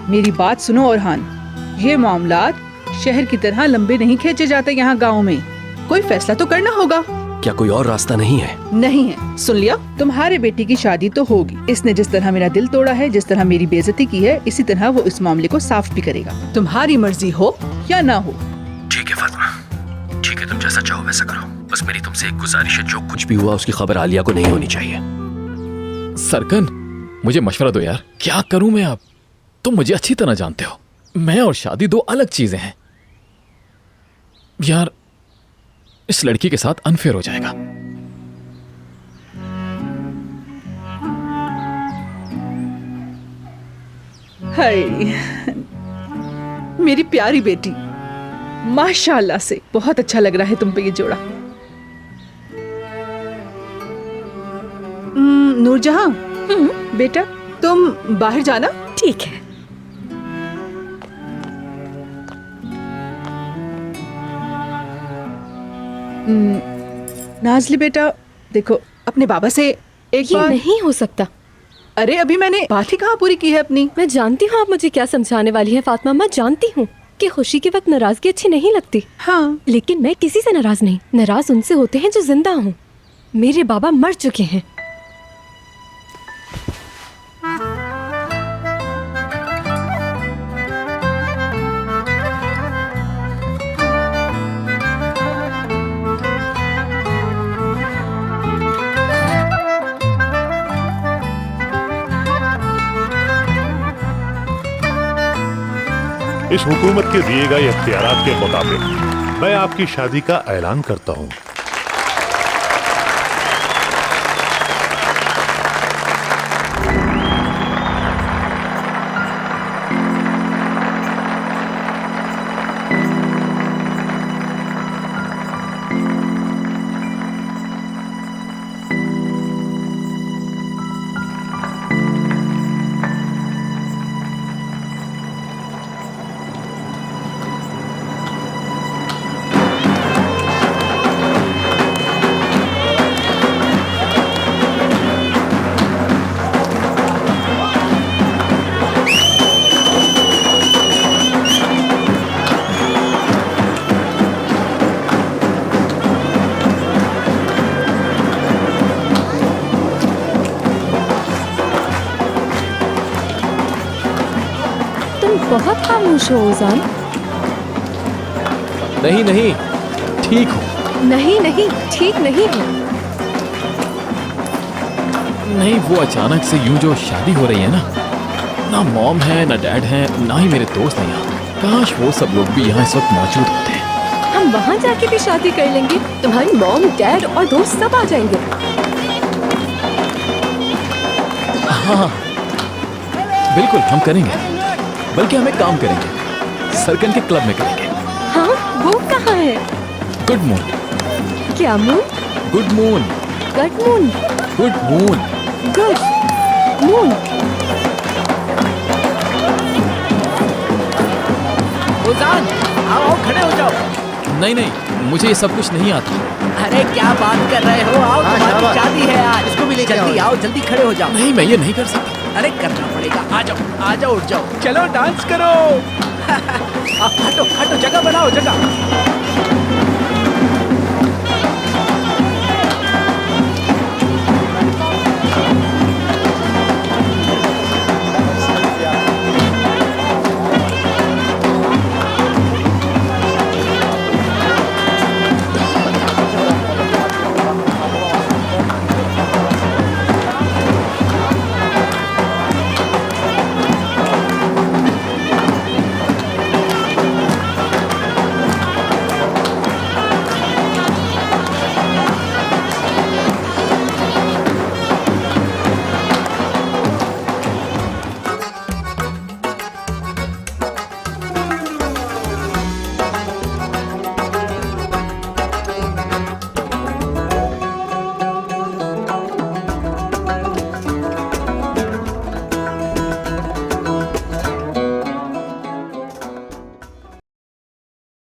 मेरी बात सुनो औरहान, ये मामलात शहर की तरह लंबे नहीं खींचे जाते। यहाँ गाँव में कोई फैसला तो करना होगा। क्या कोई और रास्ता नहीं है? नहीं है। सुन लिया, तुम्हारे बेटी की शादी तो होगी। इसने जिस तरह मेरा दिल तोड़ा है, जिस तरह मेरी बेइज्जती की है, इसी तरह वो इस मामले को साफ भी करेगा। तुम्हारी मर्जी हो या ना हो। ठीक है फातिमा, ठीक है, तुम जैसा चाहो वैसा करो। बस मेरी तुमसे एक गुजारिश है, जो कुछ भी हुआ उसकी खबर आलिया को नहीं होनी चाहिए। सरकन, मुझे मशवरा दो यार, क्या करूं मैं अब? तुम मुझे अच्छी तरह जानते हो, मैं और शादी दो अलग चीजें हैं यार। इस लड़की के साथ अनफेयर हो जाएगा। हाय मेरी प्यारी बेटी, माशाल्लाह से बहुत अच्छा लग रहा है तुम पे ये जोड़ा। नूरजहां, बेटा तुम बाहर जाना। ठीक है। नाज़ली बेटा, देखो अपने बाबा से एक ये बार। नहीं हो सकता। अरे अभी मैंने बात ही कहाँ पूरी की है अपनी। मैं जानती हूँ आप मुझे क्या समझाने वाली हैं फातिमा। मैं जानती हूँ कि खुशी के वक्त नाराजगी अच्छी नहीं लगती। हाँ, लेकिन मैं किसी से नाराज नहीं। नाराज उनसे होते हैं जो जिंदा हों। मेरे बाबा मर चुके हैं। इस हुकूमत के दिए गए इख्तियारात के मुताबिक मैं आपकी शादी का ऐलान करता हूँ। बहुत खामोश हो उजान। नहीं नहीं, ठीक हो। नहीं नहीं, ठीक नहीं हो। नहीं, वो अचानक से यूं जो शादी हो रही है ना मॉम है ना डैड है, ना ही मेरे दोस्त हैं यहाँ। काश वो सब लोग भी यहाँ इस वक्त मौजूद होते। हम वहाँ जाके भी शादी कर लेंगे। तुम्हारी मॉम डैड और दोस्त सब आ जाएंगे। हाँ बिल्कुल, हम करेंगे। बल्कि हम एक काम करेंगे, सरकन के क्लब में करेंगे। हाँ, वो कहाँ है? Good moon. क्या moon? Good moon. Good moon. Good moon. Good moon. Ujan, आओ खड़े हो जाओ। नहीं नहीं, मुझे ये सब कुछ नहीं आता। अरे क्या बात कर रहे हो? आओ, तुम्हारी शादी है आज। इसको भी लेके जल्दी आओ, जल्दी खड़े हो जाओ। नहीं, मैं ये नहीं कर सकता। अरे करना पड़ेगा। आ जाओ, उठ जाओ। चलो डांस करो। हटो हटो, जगह बनाओ, जगह।